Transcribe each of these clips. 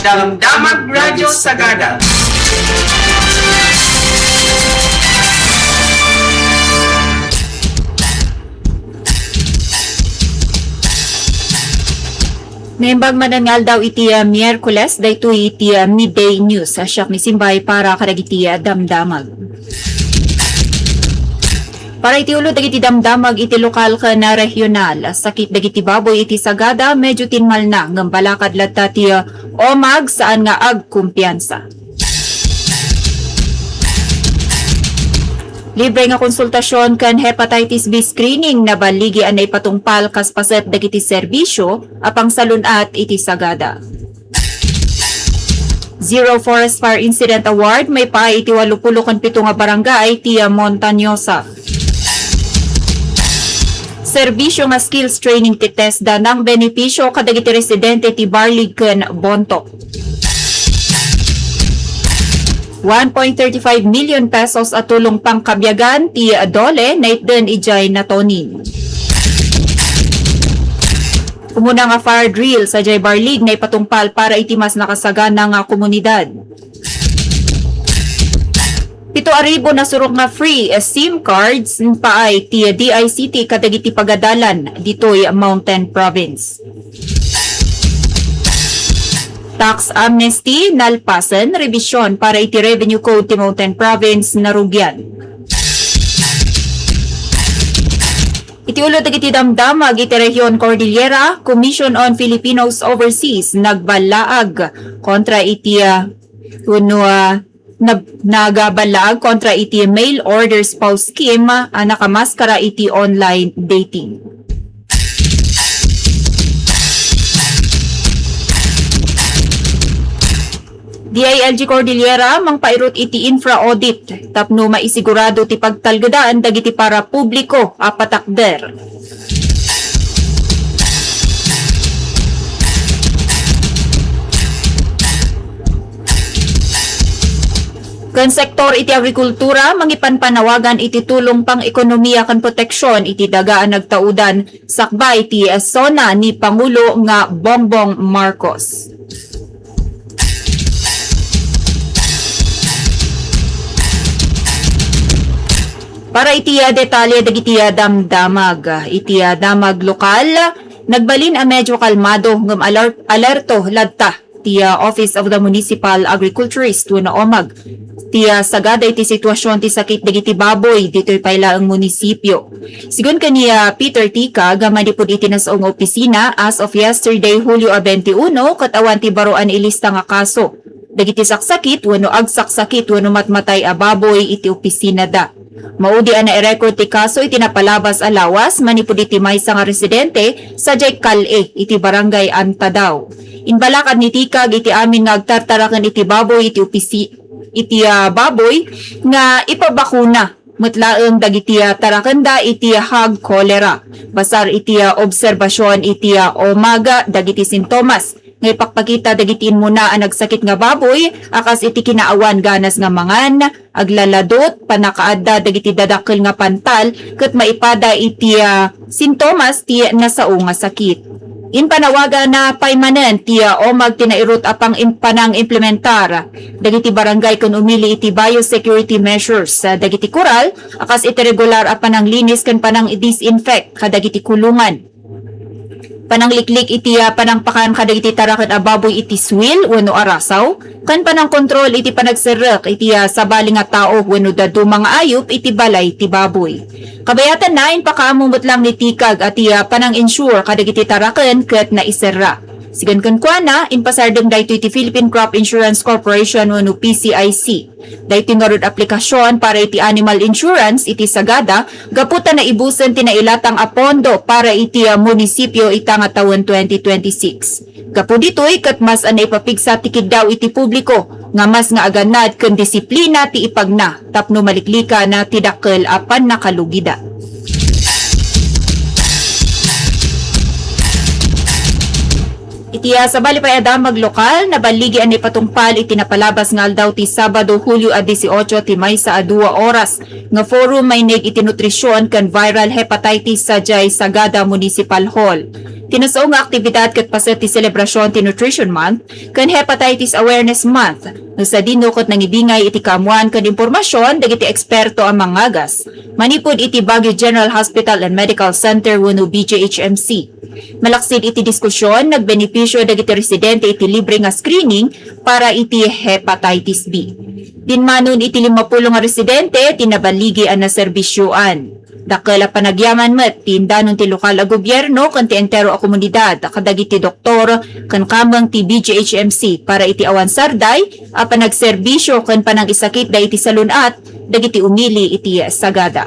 Damdamag Radyo Sagada. Naimbag manangal daw iti Miyerkules daytoy iti midday news siyak ni Simbay para kadagiti damdamag. Para iti ulo dagiti damdamag iti lokal ka na regional sakit dagiti baboy iti Sagada medyo tinmal na ngem balakad latta ti omag saan nga agkumpiyansa. Libre nga konsultasyon kan hepatitis B screening na baligi anay patungpal kas paset dagiti serbisyo apang salunat iti Sagada. Zero Forest Fire Incident Award may pa iti 87 nga barangay iti Montañosa. Serbisyo nga skills training ti TESDA ng benepisyo kadagiti residente ti Barlig ken Bontoc. 1.35 million pesos at tulong pangkabyagan ti Dole na itden ijay natonin. Umuna nga fire drill sa Jay Barlig na ipatungpal para itimas nakasagana nga komunidad. 7,000 na surok nga free SIM cards paay ti DICT kadagiti pagadalan ditoy Mountain Province. Tax amnesty, nalpasan, revision para iti revenue code ti Mountain Province narugyan. Iti ulo dagiti damdamag iti Region Cordillera, Commission on Filipinos Overseas nagbalaag kontra iti nagabalaag kontra iti mail order spouse scheme nakamaskara iti online dating. DILG Cordillera mangpairot iti infra audit tapno maisigurado ti pagtalgadaan dagiti para publiko apatakder. Kan sektor iti agrikultura mangipanpanawagan iti tulong pang ekonomiya kan proteksyon iti dagaan nagtaudan sakbay iti SONA ni Pangulo nga Bongbong Marcos. Para iti detalye dagiti damdamag, iti damag lokal, nagbalin a medyo kalmado ngem alerto ladta ti Office of the Municipal Agriculturist wenno OMAG. Ti Sagada iti sitwasyon ti sakit dagiti baboy ditoy paylaeng munisipyo. Sigon kaniya Peter Tika gamanipod iti nasaong opisina as of yesterday Hulyo 21 katawan ti baroan ilista nga kaso. Dagiti saksakit wenno agsaksakit wenno matmatay a baboy iti opisina da. Maudi na i-record ti kaso iti napalabas alawas manipud iti maysa nga residente sa Jay Kal-e iti barangay Antadaw. Inbalakad ni Tikag iti amin nga agtartarakan iti baboy iti baboy nga ipabakuna mutlaeng dagiti tarakanda iti hog cholera. Basar iti obserbasyon iti omaga dagiti sintomas. Ngay pakpakita dagitin muna ang nagsakit nga baboy, akas iti kinaawan ganas nga mangan, aglaladot, panakaadda dagiti dadakkel nga pantal, ket maipada iti sintomas ti nasao nga sakit. Inpanawaga na paymanen ti OMAG tinairot apang panang implementar dagiti barangay kun umili iti biosecurity measures dagiti kural, akas iti regular a panang linis ken panang disinfect kadagiti kulungan. Panangliklik iti panangpakan kadagiti taraken a baboy iti swil wenno arasaw kan panang kontrol iti panagserek iti sabali nga tao wenno dadu mga ayop iti balay ti baboy. Kabayatan na pakaamumot lang ni Tikag at panang ensure kadagiti taraken ket na iserra. Sigan kan kuana inpasardeng daytoy iti Philippine Crop Insurance Corporation wenno PCIC. Daytoy nga rod aplikasyon para iti animal insurance iti Sagada gaputa na ibusen tinailatang apondo para iti munisipyo ita nga tawen 2026. Gapu ditoy ket mas anay papigsa ti daw iti publiko nga mas nga aganad ken disiplina ti ipagna tapno maliklika na ti dakkel apan nakalugida. Iti sa bali pa damag lokal na baligi ani patungpal iti napalabas nga aldaw ti Sabado Hulyo 18 ti maysa a 2 oras nga forum may neg iti nutrisyon kan viral hepatitis sa Jay Sagada Municipal Hall. Tinasao nga aktibidad kat pasat ti selebrasyon ti Nutrition Month kan Hepatitis Awareness Month. Sa dinukot ng ibingay iti kamuan kan impormasyon dagiti eksperto ang mangagas. Manipod iti Baguio General Hospital and Medical Center wenno BGHMC. Malaksid iti diskusyon nagbenepisyo dagiti residente iti libre nga screening para iti Hepatitis B. Dinmanon iti 50 nga residente tinabaligi ang naserbisyoan. Dakala panagyaman met tindanon ti lokal a gobyerno kan ti entero a komunidad kadagiti doktor kan kamang ti BGHMC para iti awan sarday a panagserbisyo kan panang isakit da iti salunat dagiti umili iti sagada.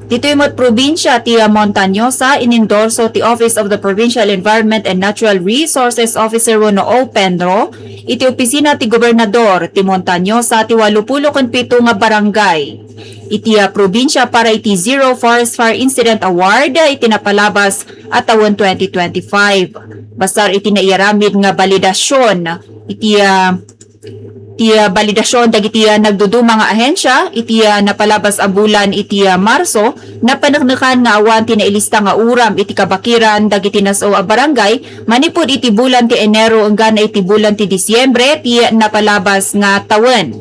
Dito yung probinsya ti Montañosa inendorso ti Office of the Provincial Environment and Natural Resources Officer wenno OPENRO iti opisina ti gobernador ti Montañosa ti 87 nga barangay. Iti probinsya para iti Zero Forest Fire Incident Award iti napalabas at taon 2025. Basar iti naiaramid nga balidasyon iti balidasyon dagiti nagduduma nga ahensya iti napalabas a bulan iti Marso na panagnakan nga awan ti nailista nga uram iti kabakiran dagiti naso a barangay manipud iti bulan ti Enero hanggang iti bulan ti Disyembre ti napalabas nga tawen.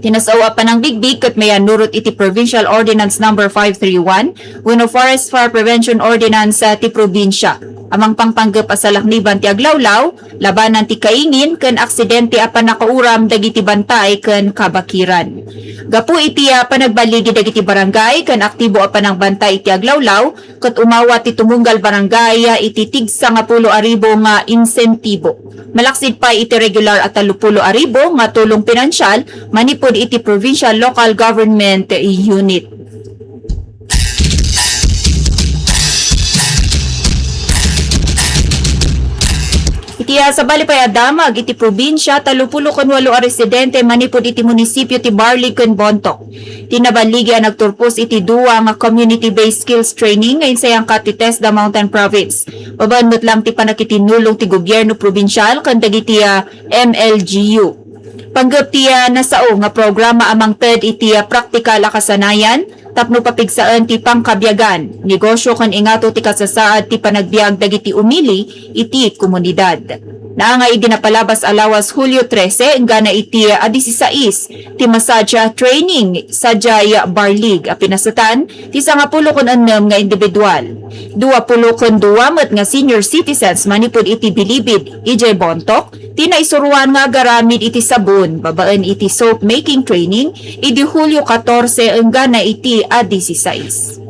Tinasawa pa ng bigbig kat may nurot iti Provincial Ordinance No. 531 wenno Forest Fire Prevention Ordinance ti probinsya. Amang pangpanggap asalakniban ti aglawlaw, labanan ti kaingin ken aksidente a panakauram dagiti bantay ken kabakiran. Gapu iti panagbaligi dagiti barangay ken aktibo a panang bantay iti aglawlaw ket umawat ti tumunggal barangay iti tigsa nga 10,000 nga insentibo. Malaksid pa iti regular at 30,000 nga tulong pinansyal manipod iti provincial local government unit. Iti sa balipay adamag iti probinsya 38 a residente manipod iti munisipyo ti Barlig ken Bontoc. Tinabaligi ang nagturpos iti duwa nga community-based skills training ngayon sa yangkat ti Tesda Mountain Province. Babanmot lang ti panakitinulong ti gobyerno probinsyal kan dagiti MLGU. Panggap ti nasao nga programa amang TED iti practical a kasanayan tapno papigsaan ti pangkabyagan, negosyo kan ingato ti kasasaad ti panagbiag dagiti umili iti komunidad. Naangay ginapalabas alawas Hulyo 13 gana iti 16 ti massage training sa Jaya Barlig a pinasatan ti 10 kun 6 nga individual. 20 kun 2 met nga senior citizens manipod iti Bilibid EJ Bontoc tinaisuruan nga garamid iti sabon babaan iti soap making training idi Hulyo 14 gana iti 16.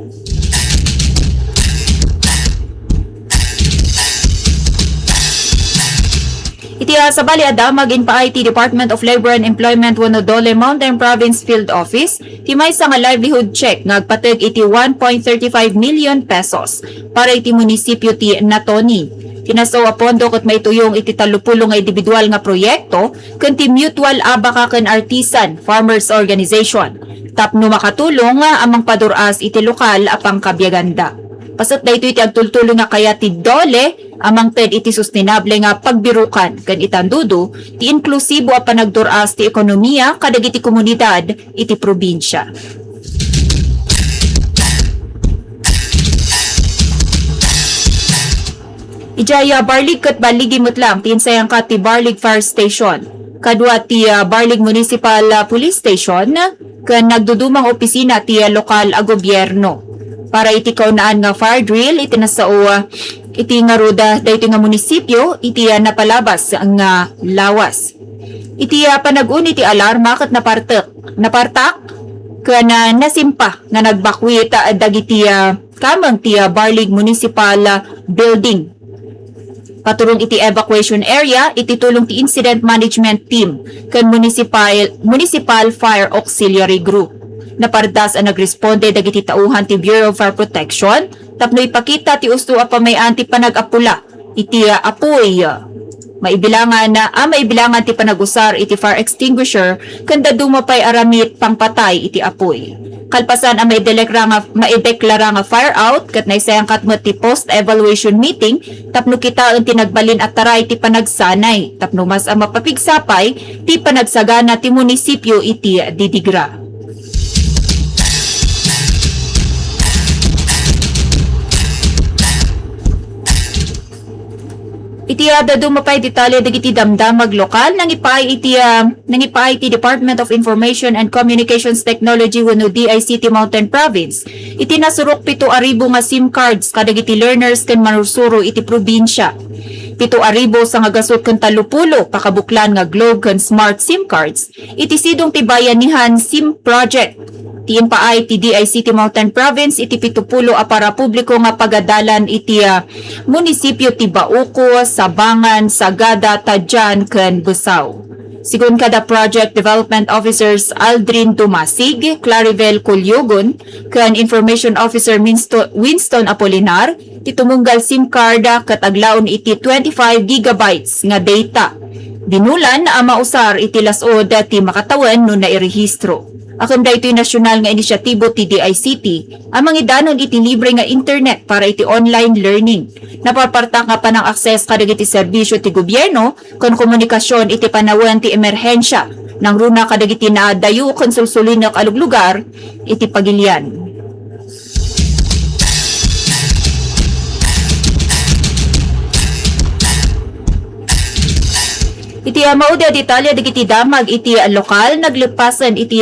Iti sa bali adamag in pa IT Department of Labor and Employment wenno Dole Mountain Province Field Office ti maysa nga livelihood check nga agpateg iti 1.35 million pesos para iti munisipyo ti Natoni. Tinasaw a pondo ket maituyong iti 30 nga individual nga proyekto ken ti Mutual Abaka ken Artisan Farmers Organization. Tapno makatulong amang paduras iti lokal a pangkabyaganda. Pasat daytoy iti agtultulo nga kaya ti Dole amang TED iti sustainable nga pagbirukan ken itandudo ti inklusibo a panagduras ti ekonomiya kadagiti komunidad iti probinsya. Ijaya Barlig ket baligi lang tinsayang ka ti Barlig Fire Station. Kadwa ti Barlig Municipal Police Station ken nagdudumang opisina ti lokal a gobyerno. Para iti kaunaan nga fire drill iti nasao iti nga ruda daytoy nga munisipyo iti napalabas nga lawas. Iti panag-uni iti alarma ket napartak ken nasimpa nga nagbakwit dagiti kamang ti Barlig Municipal Building. Paturong iti evacuation area iti tulong ti Incident Management Team ken Municipal Fire Auxiliary Group. Napardas ang nagresponde dagiti tauhan ti Bureau of Fire Protection tapno ipakita ti usto a pamayan ti panag-apula iti apoy maibilangan ti panagusar iti fire extinguisher kanda dumapay aramit pangpatay iti apoy. Kalpasan ang maideklara nga fire out ket naisayang katmet ti post evaluation meeting tapno kita ang tinagbalin at taray ti panagsanay tapno mas ang mapapigsapay ti panagsagana ti munisipyo iti Didigra. Iti dumapay detalye dagiti damdamag lokal nangipaay iti Department of Information and Communications Technology wenno DICT Mountain Province. Iti nasurok 7,000 nga SIM cards kadagiti learners ken manusuro iti probinsya. 7,000 sa nga gasot ken 30 pakabuklan nga Globe ken Smart SIM cards. Iti sidong ti bayanihan SIM project. Tiimpaay ti DICT Mountain Province iti 70 a para publiko nga pagadalan iti munisipyo ti Bauco, Sabangan, Sagada, Tadjan ken Busaw. Sigun kada Project Development Officers Aldrin Tumasig, Claribel Culyogon, ken Information Officer Winston Apolinar, titumunggal SIM card kataglaon iti 25 gigabytes nga data. Binulan na mausar iti lasod ti makatawan no nairehistro. Akan da ito'y nasyonal nga inisyatibo ti DICT, ang mangidanon iti libre nga internet para iti online learning. Napaparta nga pa ng akses kadagiti serbisyo ti gobyerno kon komunikasyon iti panawan ti emerhensya nang runa kadagiti na dayo kon sulsulin ng aluglugar iti pagilian. Iti mauda detalya dagiti damag iti lokal naglipasan iti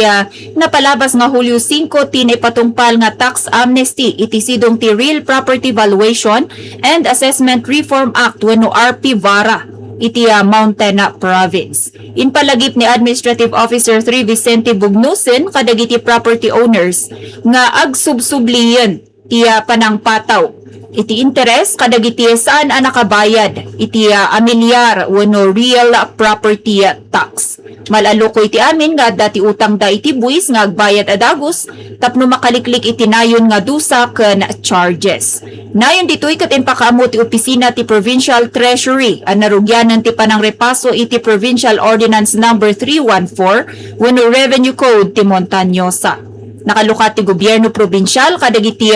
napalabas nga Hulyo 5 ti naipatungpal nga tax amnesty iti sidong ti Real Property Valuation and Assessment Reform Act wenno RP VARA iti Mountain Province. Inpalagip ni Administrative Officer 3 Vicente Bugnusin kadagiti property owners nga agsubsubliyen ti panangpataw iti interes kadagiti saan nakabayad iti amilyar wenno real property tax. Malaluko iti amin nga dati utang da iti buwis nga agbayad adagos tapno makaliklik iti nayon nga dusa ken charges. Nayon ditoy ket impakaamo ti opisina ti Provincial Treasury ang narugyanan ti panang repaso iti Provincial Ordinance number 314 wenno Revenue Code ti Montañosa. Nakalukat ti gobyerno probinsyal kadagiti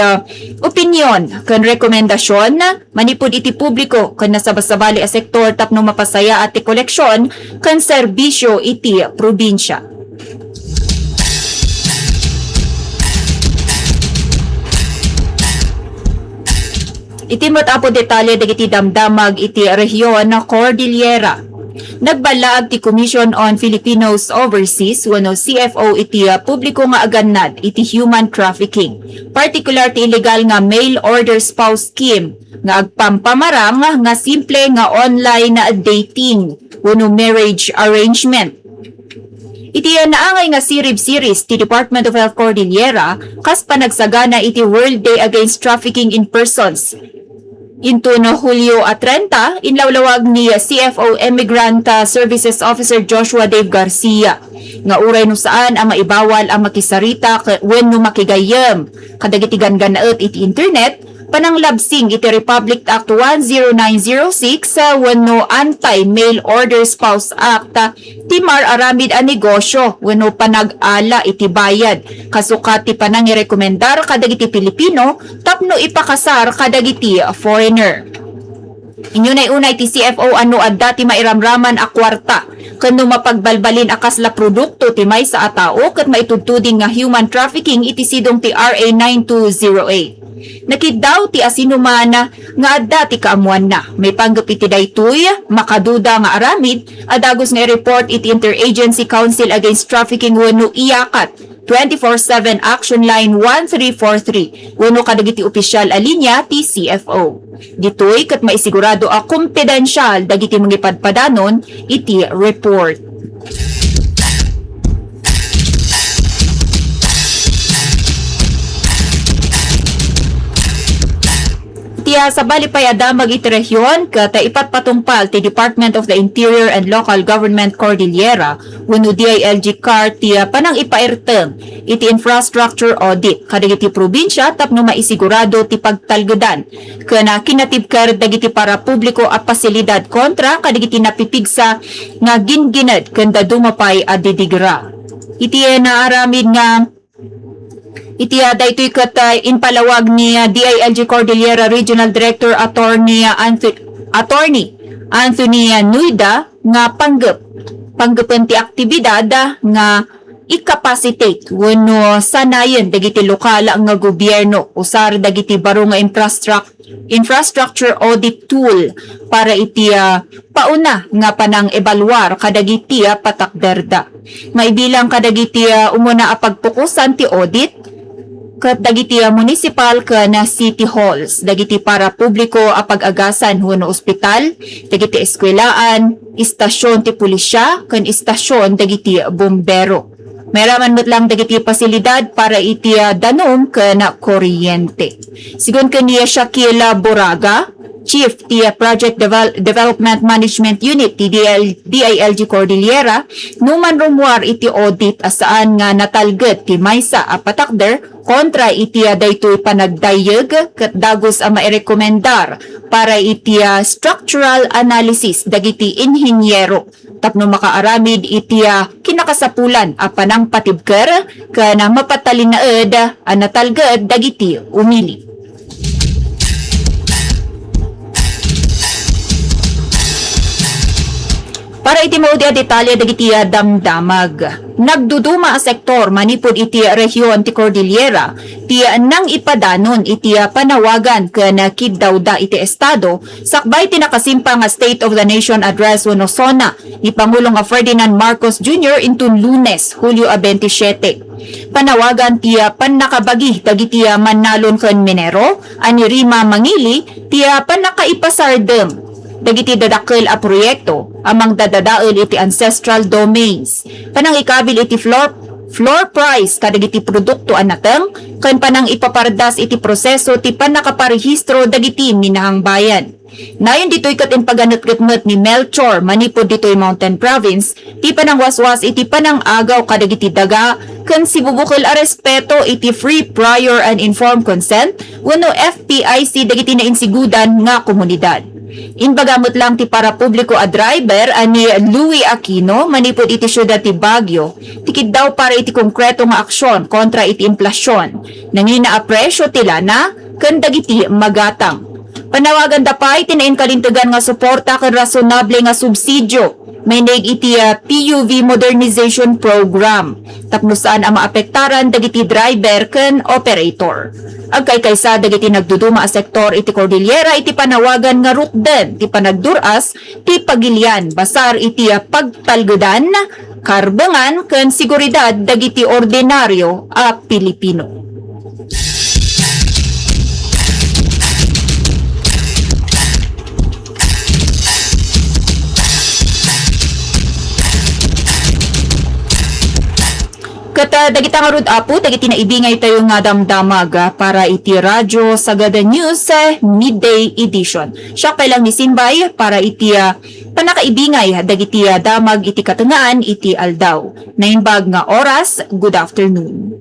opinyon ken rekomendasyon manipud iti publiko ken nasabasabali a sektor tapno mapasaya at ti koleksyon ken serbisyo iti probinsya. Iti matapo detalye dagiti damdamag iti rehiyon na Cordillera. Nagbalaag ti Commission on Filipinos Overseas wenno CFO iti publiko nga agannad iti human trafficking, particular ti illegal nga mail order spouse scheme nga agpampamarang nga simple nga online dating wenno marriage arrangement. Iti naangay nga series ti Department of Health Cordillera kas panagsagana iti World Day Against Trafficking in Persons. Into no Hulyo 30, inlawlawag ni CFO Immigrant Services Officer Joshua Dave Garcia nga uray no saan ang maibawal ang makisarita wenno makigayem kadagiti ganaet iti internet pananglabsing iti Republic Act 10906 wenno Anti-Mail Order Spouse Act timar aramid a negosyo wenno panag-ala iti bayad kasukat ti panangirekomendar kadagiti Pilipino tapno ipakasar kadagiti foreigner. Inyo na unay ti CFO ano adda ti mairamraman a kwarta kano mapagbalbalin akas la produkto ti may sa atao ket maitudtuding nga human trafficking iti sidong ti RA 9208. Nakidaw ti asinumana nga adda ti kaamuan na. May panggap iti daytoy, makaduda nga aramid, adagos nga report iti Interagency Council Against Trafficking wenno IACAT 24/7 Action Line 1343 wenno kadagiti opisyal a linya ti CFO. Ditoy ket maisigurado a kumpidensyal dagiti mangipadpadanon iti report. Tiya sa balipay adamag iti rehiyon ket ipatpatungpal ti Department of the Interior and Local Government Cordillera wenno DILG CAR ti panang ipairteng iti infrastructure audit kadagiti probinsya tapno maisigurado ti pagtalgedan ken kinatibker dagiti para publiko a pasilidad kontra kadagiti napipigsa nga gingined ken dumapay a didigra. Iti naaramid nga iti daytoy ket inpalawag ni DILG Cordillera Regional Director Attorney Anthony Nuida nga panggepen ti aktibidad nga i-capacitate wenno sanayen dagiti lokal nga gobyerno usar dagiti baro nga infrastructure audit tool para iti pauna nga panang ebalwar kadagiti patakderda. Maibilang kadagiti umuna pagpukusan ti audit ket dagiti municipal ken city halls, dagiti para publiko pag-agasan wenno ospital, dagiti eskwelaan, istasyon ti pulisya ken istasyon dagiti bombero. Mayraman mo't lang dagiti pasilidad para iti danom ken kuryente. Sigon kaniya Shakila Boraga, Chief ti Project Development Management Unit ti DILG Cordillera, numan rumwar iti audit asaan nga natalget ti maysa a patakder kontra iti daytoy panagdayeg ket dagos a mairekomendar para iti structural analysis dagiti inhinyero tapno makaaramid iti kinakasapulan a panang patibker ken mapatalinaed a natalged dagiti umili. Para iti mao dia detalye dagiti damdamag. Nagduduma a sektor manipod iti rehiyon ti Cordillera ti nang ipadanon iti panawagan ken kiddawda iti estado sakbay ti nakasimpa nga State of the Nation Address wenno SONA ni Pangulong Ferdinand Marcos Jr. into Lunes, Hulyo 27. Panawagan ti pannakabagi dagiti manalon ken minero ani Rima Mangili ti pannakaipasardeng dagiti dadakkel a proyekto amang dadadael iti ancestral domains. Panang ikabil iti floor price kadagiti produkto anateng ken panang ipapardas iti proseso ti panakaparehistro dagiti minahang bayan. Nayon ditoy ket paganetgetmet ni Melchor manipod ditoy Mountain Province ti panang waswas iti panang agaw kadagiti daga ken sibubukol a respeto iti free prior and informed consent wenno FPIC dagiti nainsigudan nga komunidad. Inbagamot lang ti para publiko a driver ani Louie Aquino manipod iti syudad ti Baguio tikid daw para iti konkreto nga aksyon kontra iti inflasyon nangina a presyo ti lana ken dagiti magatang. Panawagan da pa iti nainkalintugan nga suporta ken rasonable nga subsidyo may neg iti PUV modernization program tapno saan ang maapektaran dagiti driver ken operator. Agkay kaysa dagiti nagduduma a sektor iti Cordillera iti panawagan nga rutden ti panagduras ti pagilian basar iti pagtalgedan karbengan ken seguridad dagiti ordinaryo a Pilipino. Kata dagita nga rod apo, dagiti naibingay tayo nga damdamag para iti radyo Sagada News Midday Edition. Siya kailang ni Simbay para iti panakaibingay dagiti damag iti katangaan iti aldaw. Naimbag nga oras, good afternoon.